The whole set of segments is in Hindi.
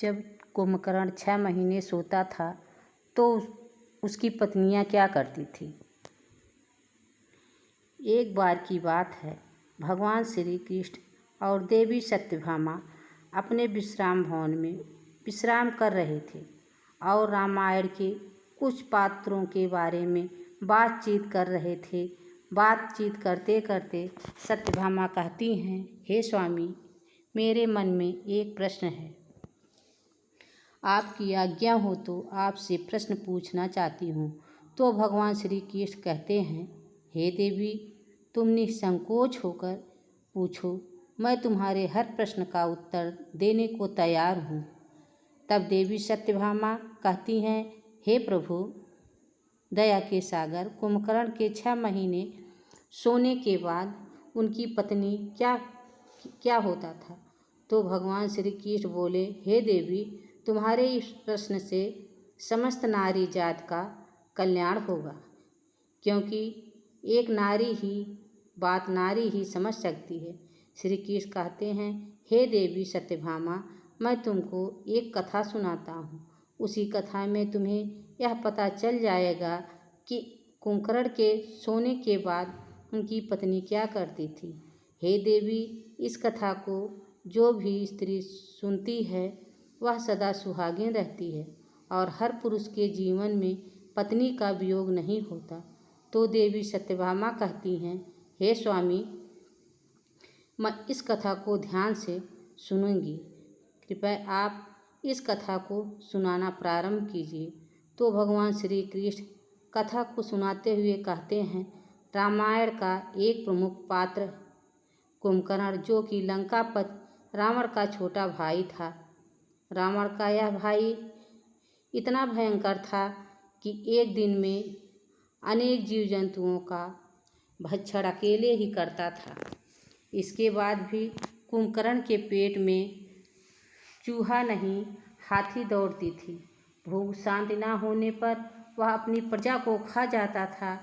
जब कुंभकर्ण 6 महीने सोता था तो उसकी पत्नियां क्या करती थी। एक बार की बात है, भगवान श्री कृष्ण और देवी सत्यभामा अपने विश्राम भवन में विश्राम कर रहे थे और रामायण के कुछ पात्रों के बारे में बातचीत कर रहे थे। बातचीत करते करते सत्यभामा कहती हैं, हे स्वामी, मेरे मन में एक प्रश्न है। आपकी आज्ञा हो तो आपसे प्रश्न पूछना चाहती हूँ। तो भगवान श्री कृष्ण कहते हैं, हे देवी, तुम निसंकोच होकर पूछो, मैं तुम्हारे हर प्रश्न का उत्तर देने को तैयार हूँ। तब देवी सत्यभामा कहती हैं, हे प्रभु दया के सागर, कुंभकर्ण के 6 महीने सोने के बाद उनकी पत्नी क्या होता था। तो भगवान श्री कृष्ण बोले, हे देवी, तुम्हारे इस प्रश्न से समस्त नारी जात का कल्याण होगा, क्योंकि एक नारी ही समझ सकती है। श्री कृष्ण कहते हैं, हे देवी सत्यभामा, मैं तुमको एक कथा सुनाता हूँ। उसी कथा में तुम्हें यह पता चल जाएगा कि कुंभकर्ण के सोने के बाद उनकी पत्नी क्या करती थी। हे देवी, इस कथा को जो भी स्त्री सुनती है वह सदा सुहागिन रहती है और हर पुरुष के जीवन में पत्नी का वियोग नहीं होता। तो देवी सत्यभामा कहती हैं, हे स्वामी, मैं इस कथा को ध्यान से सुनूंगी, कृपया आप इस कथा को सुनाना प्रारंभ कीजिए। तो भगवान श्री कृष्ण कथा को सुनाते हुए कहते हैं, रामायण का एक प्रमुख पात्र कुंभकर्ण, जो कि लंकापति रावण का छोटा भाई था। रावण का यह भाई इतना भयंकर था कि एक दिन में अनेक जीव जंतुओं का भक्षण अकेले ही करता था। इसके बाद भी कुंभकर्ण के पेट में चूहा नहीं, हाथी दौड़ती थी। भूख शांति न होने पर वह अपनी प्रजा को खा जाता था।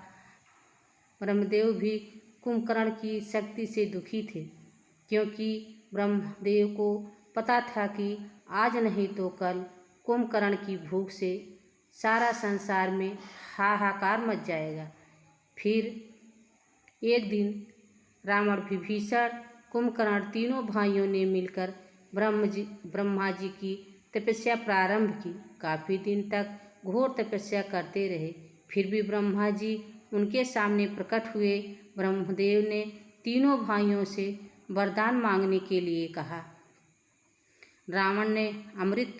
ब्रह्मदेव भी कुंभकर्ण की शक्ति से दुखी थे, क्योंकि ब्रह्मदेव को पता था कि आज नहीं तो कल कुंभकर्ण की भूख से सारा संसार में हाहाकार मच जाएगा। फिर एक दिन रावण, विभीषण, कुंभकर्ण तीनों भाइयों ने मिलकर ब्रह्मा जी की तपस्या प्रारंभ की। काफ़ी दिन तक घोर तपस्या करते रहे, फिर भी ब्रह्मा जी उनके सामने प्रकट हुए। ब्रह्मदेव ने तीनों भाइयों से वरदान मांगने के लिए कहा। रावण ने अमृत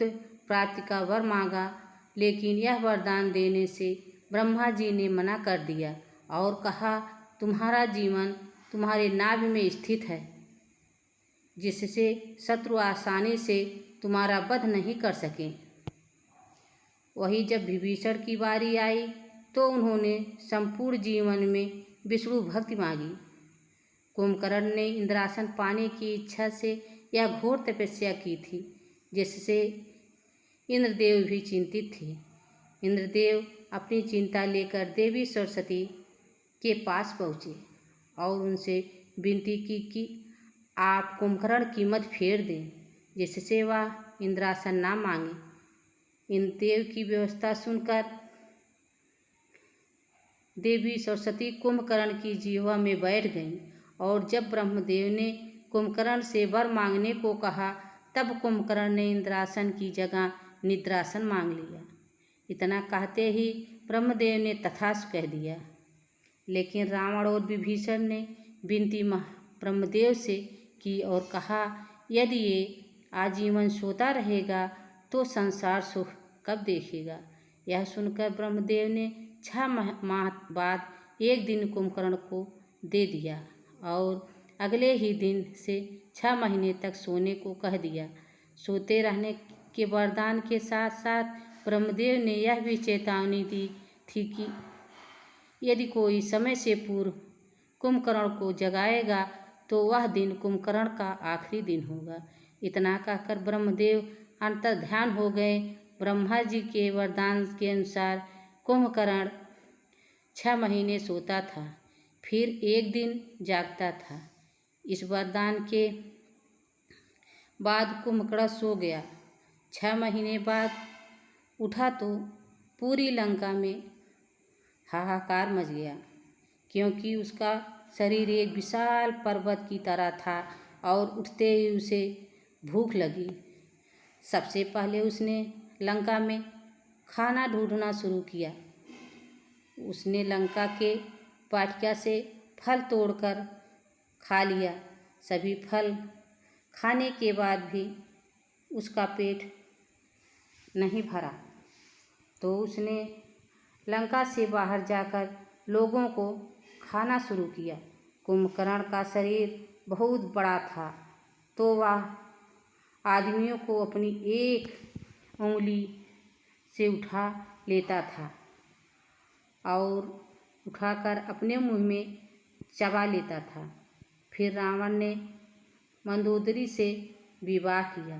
प्राप्ति का वर मांगा, लेकिन यह वरदान देने से ब्रह्मा जी ने मना कर दिया और कहा, तुम्हारा जीवन तुम्हारे नाभि में स्थित है, जिससे शत्रु आसानी से तुम्हारा वध नहीं कर सके। वही जब विभीषण की बारी आई तो उन्होंने संपूर्ण जीवन में विष्णु भक्ति मांगी। कुंभकर्ण ने इंद्रासन पाने की इच्छा से यह घोर तपस्या की थी, जिससे इंद्रदेव भी चिंतित थे। इंद्रदेव अपनी चिंता लेकर देवी सरस्वती के पास पहुँचे और उनसे विनती की कि आप कुंभकर्ण की मत फेर दें, जिससे वह इंद्रासन ना मांगे। इंद्रदेव की व्यवस्था सुनकर देवी सरस्वती कुंभकर्ण की जीवा में बैठ गईं और जब ब्रह्मदेव ने कुंभकर्ण से वर मांगने को कहा, तब कुंभकर्ण ने इंद्रासन की जगह निद्रासन मांग लिया। इतना कहते ही ब्रह्मदेव ने तथास्तु कह दिया। लेकिन रावण और विभीषण ने विनती ब्रह्मदेव से की और कहा, यदि ये आजीवन सोता रहेगा तो संसार सुख कब देखेगा। यह सुनकर ब्रह्मदेव ने 6 माह बाद एक दिन कुंभकर्ण को दे दिया और अगले ही दिन से 6 महीने तक सोने को कह दिया। सोते रहने के वरदान के साथ साथ ब्रह्मदेव ने यह भी चेतावनी दी थी कि यदि कोई समय से पूर्व कुंभकर्ण को जगाएगा तो वह दिन कुंभकर्ण का आखिरी दिन होगा। इतना कहकर ब्रह्मदेव अंतर्ध्यान हो गए। ब्रह्मा जी के वरदान के अनुसार कुंभकर्ण 6 महीने सोता था, फिर एक दिन जागता था। इस वरदान के बाद कुंभकर्ण सो गया। 6 महीने बाद उठा तो पूरी लंका में हाहाकार मच गया, क्योंकि उसका शरीर एक विशाल पर्वत की तरह था और उठते ही उसे भूख लगी। सबसे पहले उसने लंका में खाना ढूंढना शुरू किया। उसने लंका के वाटिका से फल तोड़कर खा लिया। सभी फल खाने के बाद भी उसका पेट नहीं भरा, तो उसने लंका से बाहर जाकर लोगों को खाना शुरू किया। कुंभकर्ण का शरीर बहुत बड़ा था, तो वह आदमियों को अपनी एक उंगली से उठा लेता था और उठाकर अपने मुंह में चबा लेता था। फिर रावण ने मंदोदरी से विवाह किया,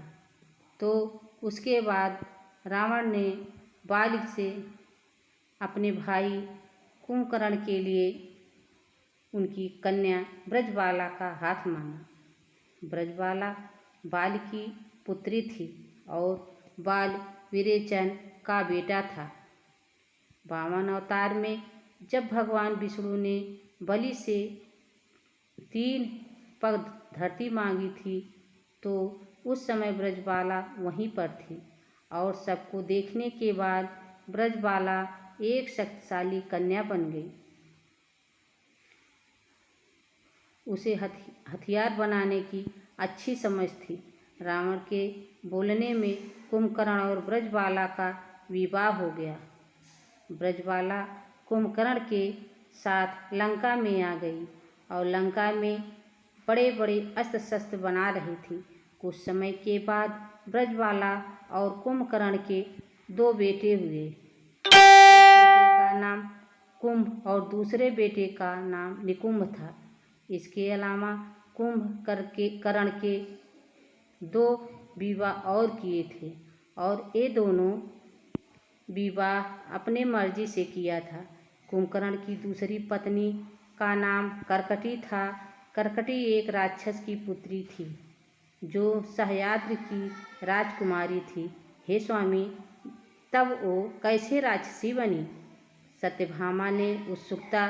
तो उसके बाद रावण ने बाली से अपने भाई कुंभकर्ण के लिए उनकी कन्या ब्रजबाला का हाथ मांगा। ब्रजबाला बाल की पुत्री थी और बाल विरेचन का बेटा था। वामन अवतार में जब भगवान विष्णु ने बलि से 3 पग धरती मांगी थी, तो उस समय ब्रजबाला वहीं पर थी और सबको देखने के बाद ब्रजबाला एक शक्तिशाली कन्या बन गई। उसे हथियार बनाने की अच्छी समझ थी। रावण के बोलने में कुंभकर्ण और ब्रजबाला का विवाह हो गया। ब्रजबाला कुंभकर्ण के साथ लंका में आ गई और लंका में बड़े बड़े अस्त्र शस्त्र बना रही थी। कुछ समय के बाद ब्रजबाला और कुंभकर्ण के 2 बेटे हुए। एक बेटे का नाम कुंभ और दूसरे बेटे का नाम निकुंभ था। इसके अलावा कुंभकर्ण के 2 विवाह और किए थे और ये दोनों विवाह अपने मर्जी से किया था। कुंभकर्ण की दूसरी पत्नी का नाम कर्कटी था। कर्कटी एक राक्षस की पुत्री थी जो सह्याद्रि की राजकुमारी थी। हे स्वामी, तब वो कैसे राक्षसी बनी? सत्यभामा ने उत्सुकता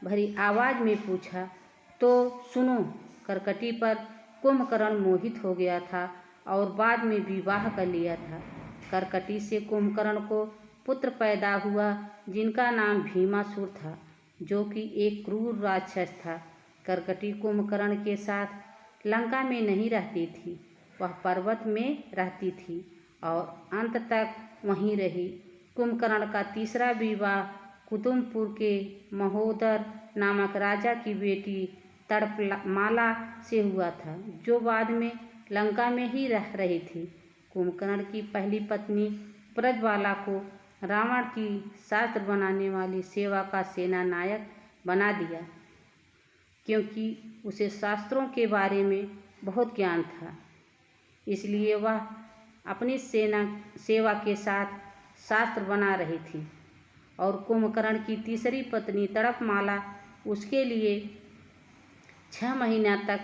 भरी आवाज में पूछा। तो सुनो, कर्कटी पर कुंभकर्ण मोहित हो गया था और बाद में विवाह कर लिया था। कर्कटी से कुंभकर्ण को पुत्र पैदा हुआ जिनका नाम भीमासुर था, जो कि एक क्रूर राक्षस था। कर्कटी कुंभकर्ण के साथ लंका में नहीं रहती थी, वह पर्वत में रहती थी और अंत तक वहीं रही। कुंभकर्ण का तीसरा विवाह कुतुमपुर के महोदर नामक राजा की बेटी तड़पमाला से हुआ था, जो बाद में लंका में ही रह रही थी। कुंभकर्ण की पहली पत्नी ब्रजबाला को रावण की शास्त्र बनाने वाली सेवा का सेना नायक बना दिया, क्योंकि उसे शास्त्रों के बारे में बहुत ज्ञान था। इसलिए वह अपनी सेवा के साथ शास्त्र बना रही थी और कुंभकर्ण की तीसरी पत्नी तड़पमाला उसके लिए 6 महीना तक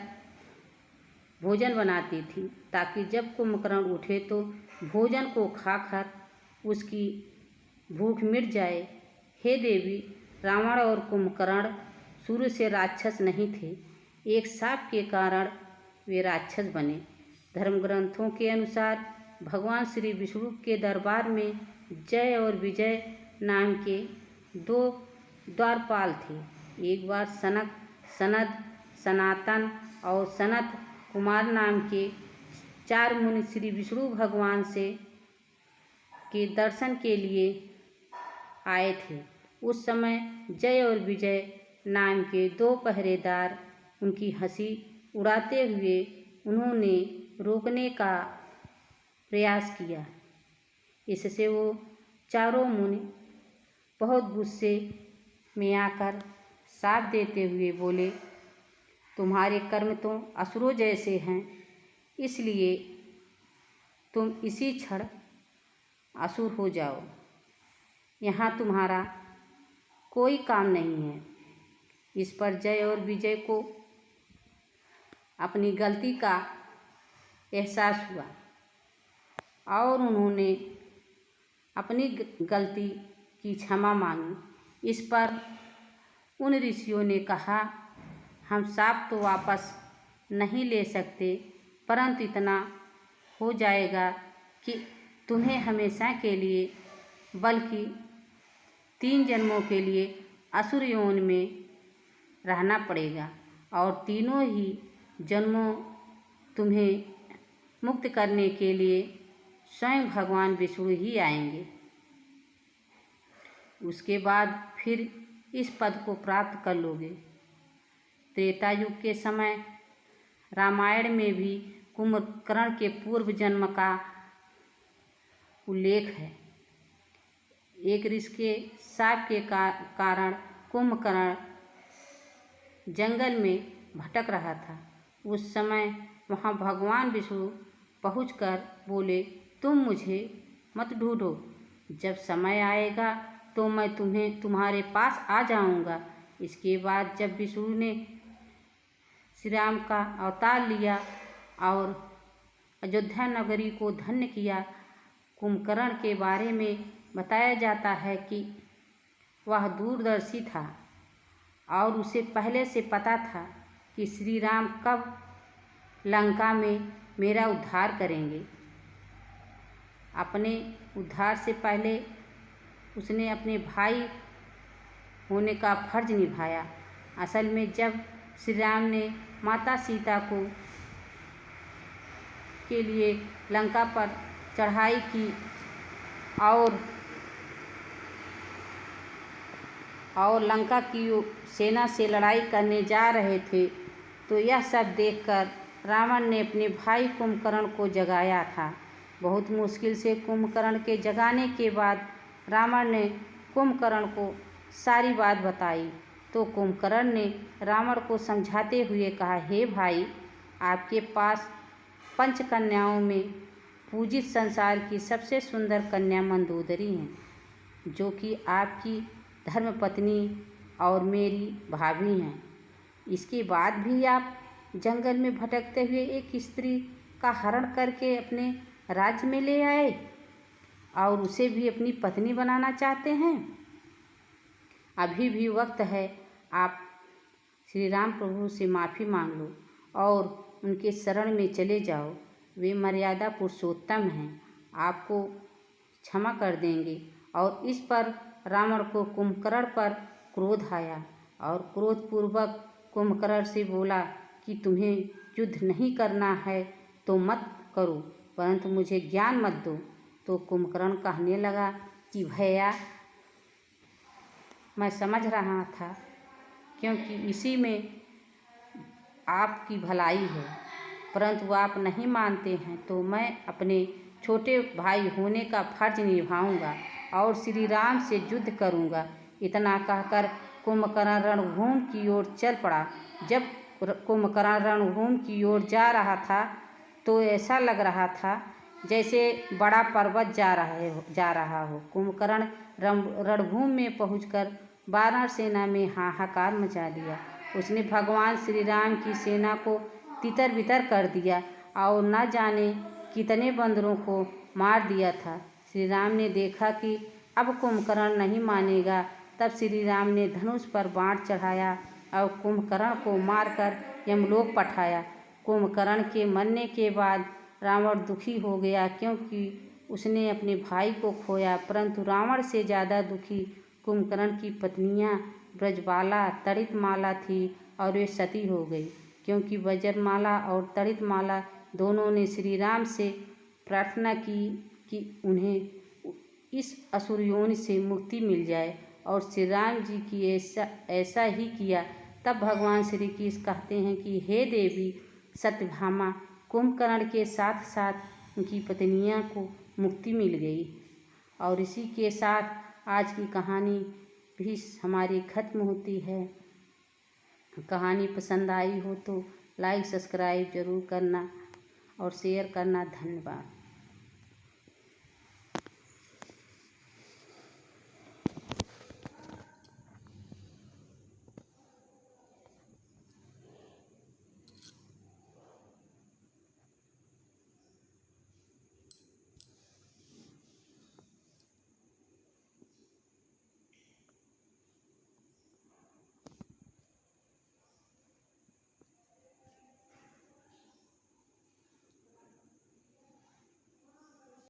भोजन बनाती थी, ताकि जब कुंभकर्ण उठे तो भोजन को खाकर उसकी भूख मिट जाए। हे देवी, रावण और कुंभकर्ण शुरू से राक्षस नहीं थे, एक शाप के कारण वे राक्षस बने। धर्म ग्रंथों के अनुसार भगवान श्री विष्णु के दरबार में जय और विजय नाम के 2 द्वारपाल थे। एक बार सनक, सनद, सनातन और सनत कुमार नाम के 4 मुनि श्री विष्णु भगवान के दर्शन के लिए आए थे। उस समय जय और विजय नाम के 2 पहरेदार उनकी हंसी उड़ाते हुए उन्होंने रोकने का प्रयास किया। इससे वो चारों मुनि बहुत गुस्से में आकर शाप देते हुए बोले, तुम्हारे कर्म तो असुरों जैसे हैं, इसलिए तुम इसी क्षण असुर हो जाओ। यहाँ तुम्हारा कोई काम नहीं है। इस पर जय और विजय को अपनी गलती का एहसास हुआ और उन्होंने अपनी गलती की क्षमा मांगी। इस पर उन ऋषियों ने कहा, हम शाप तो वापस नहीं ले सकते, परंतु इतना हो जाएगा कि तुम्हें हमेशा के लिए, बल्कि 3 जन्मों के लिए असुर योनि में रहना पड़ेगा, और तीनों ही जन्मों तुम्हें मुक्त करने के लिए स्वयं भगवान विष्णु ही आएंगे। उसके बाद फिर इस पद को प्राप्त कर लोगे। त्रेता युग के समय रामायण में भी कुंभकर्ण के पूर्व जन्म का उल्लेख है। एक ऋषि के शाप के कारण कुंभकर्ण जंगल में भटक रहा था। उस समय वहाँ भगवान विष्णु पहुंचकर बोले, तुम मुझे मत ढूंढो, जब समय आएगा तो मैं तुम्हारे पास आ जाऊंगा। इसके बाद जब विष्णु ने श्री राम का अवतार लिया और अयोध्या नगरी को धन्य किया, कुंभकर्ण के बारे में बताया जाता है कि वह दूरदर्शी था और उसे पहले से पता था कि श्री राम कब लंका में मेरा उद्धार करेंगे। अपने उद्धार से पहले उसने अपने भाई होने का फर्ज निभाया। असल में जब श्री राम ने माता सीता को के लिए लंका पर चढ़ाई की और लंका की सेना से लड़ाई करने जा रहे थे, तो यह सब देखकर रावण ने अपने भाई कुंभकर्ण को जगाया था। बहुत मुश्किल से कुंभकर्ण के जगाने के बाद रावण ने कुंभकर्ण को सारी बात बताई। तो कुंभकर्ण ने रावण को समझाते हुए कहा, हे भाई, आपके पास 5 कन्याओं में पूजित संसार की सबसे सुंदर कन्या मंदोदरी हैं, जो कि आपकी धर्मपत्नी और मेरी भाभी हैं। इसके बाद भी आप जंगल में भटकते हुए एक स्त्री का हरण करके अपने राज्य में ले आए और उसे भी अपनी पत्नी बनाना चाहते हैं। अभी भी वक्त है, आप श्री राम प्रभु से माफ़ी मांग लो और उनके शरण में चले जाओ। वे मर्यादा पुरुषोत्तम हैं, आपको क्षमा कर देंगे। और इस पर रावण को कुंभकर्ण पर क्रोध आया और क्रोधपूर्वक कुंभकर्ण से बोला कि तुम्हें युद्ध नहीं करना है तो मत करो, परंतु मुझे ज्ञान मत दो। तो कुंभकर्ण कहने लगा कि भैया, मैं समझ रहा था, क्योंकि इसी में आपकी भलाई है, परंतु आप नहीं मानते हैं, तो मैं अपने छोटे भाई होने का फर्ज निभाऊंगा और श्री राम से युद्ध करूंगा। इतना कहकर कुंभकर्ण रणभूमि की ओर चल पड़ा। जब कुंभकर्ण रणभूमि की ओर जा रहा था तो ऐसा लग रहा था जैसे बड़ा पर्वत जा रहा हो। कुंभकर्ण रणभूमि में पहुंचकर वानर सेना में हाहाकार मचा दिया। उसने भगवान श्री राम की सेना को तितर बितर कर दिया और न जाने कितने बंदरों को मार दिया था। श्री राम ने देखा कि अब कुंभकर्ण नहीं मानेगा, तब श्री राम ने धनुष पर बाण चढ़ाया और कुंभकर्ण को मारकर यमलोक पठाया। कुंभकर्ण के मरने के बाद रावण दुखी हो गया, क्योंकि उसने अपने भाई को खोया, परंतु रावण से ज़्यादा दुखी कुंभकर्ण की पत्नियां ब्रजबाला, तड़ितमाला थी और वे सती हो गई, क्योंकि वज्रमाला और तड़ितमाला दोनों ने श्री राम से प्रार्थना की कि उन्हें इस असुर योनि से मुक्ति मिल जाए, और श्री राम जी की ऐसा ही किया। तब भगवान श्री कृष्ण कहते हैं कि हे देवी सत्यभामा, कुंभकर्ण के साथ साथ उनकी पत्नियां को मुक्ति मिल गई। और इसी के साथ आज की कहानी भी हमारी ख़त्म होती है। कहानी पसंद आई हो तो लाइक सब्सक्राइब ज़रूर करना और शेयर करना। धन्यवाद।